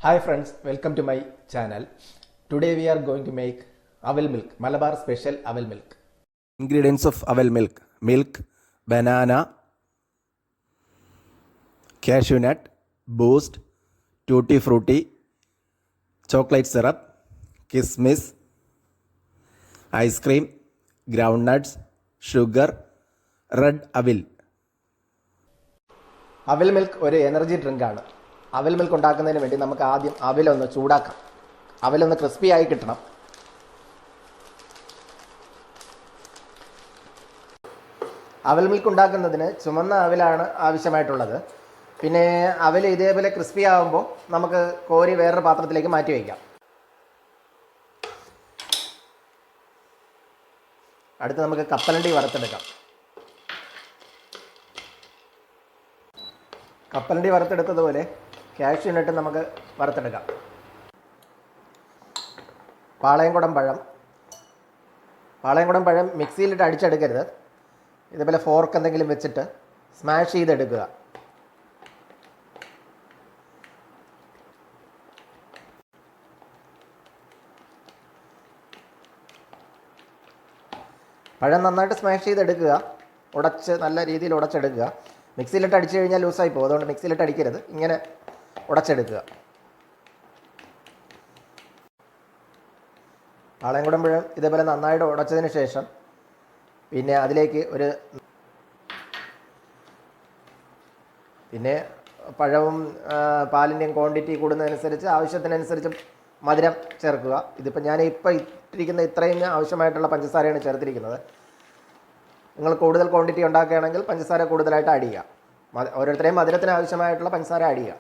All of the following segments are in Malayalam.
Hi friends, welcome to my channel. Today we are going to make Avel milk, Malabar special Avel milk. Ingredients of Avel milk: milk, banana, cashew nut, boost, tutti frutti, chocolate syrup, kismis, ice cream, groundnuts, sugar, red Avel. Avel milk ഒരു എനർജി ഡ്രിങ്ക് ആണ്. അവൽ മിൽക്ക് ഉണ്ടാക്കുന്നതിന് വേണ്ടി നമുക്ക് ആദ്യം അവലൊന്ന് ചൂടാക്കാം. അവലൊന്ന് ക്രിസ്പി ആയി കിട്ടണം. അവൽ മിൽക്ക് ഉണ്ടാക്കുന്നതിന് ചുമന്ന അവലാണ് ആവശ്യമായിട്ടുള്ളത്. പിന്നെ അവൽ ഇതേപോലെ ക്രിസ്പി ആകുമ്പോൾ നമുക്ക് കോരി വേറൊരു പാത്രത്തിലേക്ക് മാറ്റി വയ്ക്കാം. അടുത്ത് നമുക്ക് കപ്പലണ്ടി വറുത്തെടുക്കാം. കപ്പലണ്ടി വറുത്തെടുത്തതുപോലെ കാഷ്യൂ നട്ട് നമുക്ക് വറുത്തെടുക്കാം. പാളയംകുടം പഴം മിക്സിയിലിട്ട് അടിച്ചെടുക്കരുത്. ഇതേപോലെ ഫോർക്ക് എന്തെങ്കിലും വെച്ചിട്ട് സ്മാഷ് ചെയ്തെടുക്കുക. പഴം നന്നായിട്ട് സ്മാഷ് ചെയ്തെടുക്കുക. നല്ല രീതിയിൽ ഉടച്ചെടുക്കുക. മിക്സിയിലിട്ട് അടിച്ചു കഴിഞ്ഞാൽ ലൂസായി പോകും. അതുകൊണ്ട് മിക്സിയിലിട്ട് അടിക്കരുത്, ഇങ്ങനെ ഉടച്ചെടുക്കുക. പാളയംകുടം പഴം ഇതേപോലെ നന്നായിട്ട് ഉടച്ചതിന് ശേഷം പിന്നെ അതിലേക്ക് പിന്നെ പഴവും പാലിൻ്റെയും ക്വാണ്ടിറ്റി കൂടുന്നതനുസരിച്ച് ആവശ്യത്തിനനുസരിച്ച് മധുരം ചേർക്കുക. ഇതിപ്പോൾ ഞാൻ ഇട്ടിരിക്കുന്ന ഇത്രയും ആവശ്യമായിട്ടുള്ള പഞ്ചസാരയാണ് ചേർത്തിരിക്കുന്നത്. നിങ്ങൾ കൂടുതൽ ക്വാണ്ടിറ്റി ഉണ്ടാക്കുകയാണെങ്കിൽ പഞ്ചസാര കൂടുതലായിട്ട് ആഡ് ചെയ്യുക. ഓരോരുത്തരെയും മധുരത്തിന് ആവശ്യമായിട്ടുള്ള പഞ്ചസാര ആഡ് ചെയ്യുക.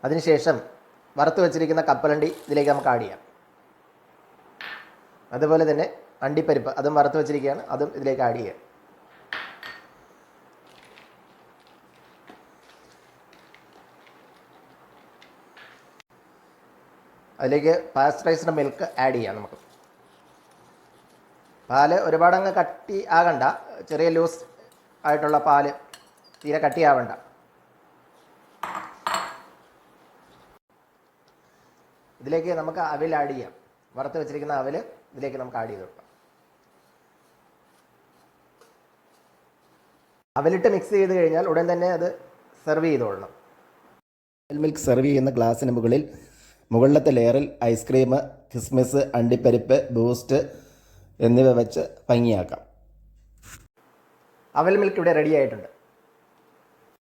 അതിനുശേഷം വറുത്ത് വെച്ചിരിക്കുന്ന കപ്പലണ്ടി ഇതിലേക്ക് നമുക്ക് ആഡ് ചെയ്യാം. അതുപോലെ തന്നെ അണ്ടിപ്പരിപ്പ് അതും വറുത്ത് വെച്ചിരിക്കുകയാണ്, അതും ഇതിലേക്ക് ആഡ് ചെയ്യാം. അതിലേക്ക് പാസ്ചറൈസ്ഡ് മിൽക്ക് ആഡ് ചെയ്യാം. നമുക്ക് പാല് ഒരുപാടങ്ങ് കട്ടി ആകണ്ട, ചെറിയ ലൂസ് ആയിട്ടുള്ള പാല്, തീരെ കട്ടിയാവണ്ട. ഇതിലേക്ക് നമുക്ക് അവൽ ആഡ് ചെയ്യാം. വറുത്ത് വെച്ചിരിക്കുന്ന അവൽ ഇതിലേക്ക് നമുക്ക് ആഡ് ചെയ്ത് കൊടുക്കാം. അവലിട്ട് മിക്സ് ചെയ്ത് കഴിഞ്ഞാൽ ഉടൻ തന്നെ അത് സെർവ് ചെയ്തോളണം. അവൽ മിൽക്ക് സെർവ് ചെയ്യുന്ന ഗ്ലാസ്സിന് മുകളിലത്തെ ലെയറിൽ ഐസ്ക്രീം, കിസ്മിസ്, അണ്ടിപ്പരിപ്പ്, ബൂസ്റ്റ് എന്നിവ വെച്ച് ഭംഗിയാക്കാം. അവൽ മിൽക്ക് ഇവിടെ റെഡി ആയിട്ടുണ്ട്.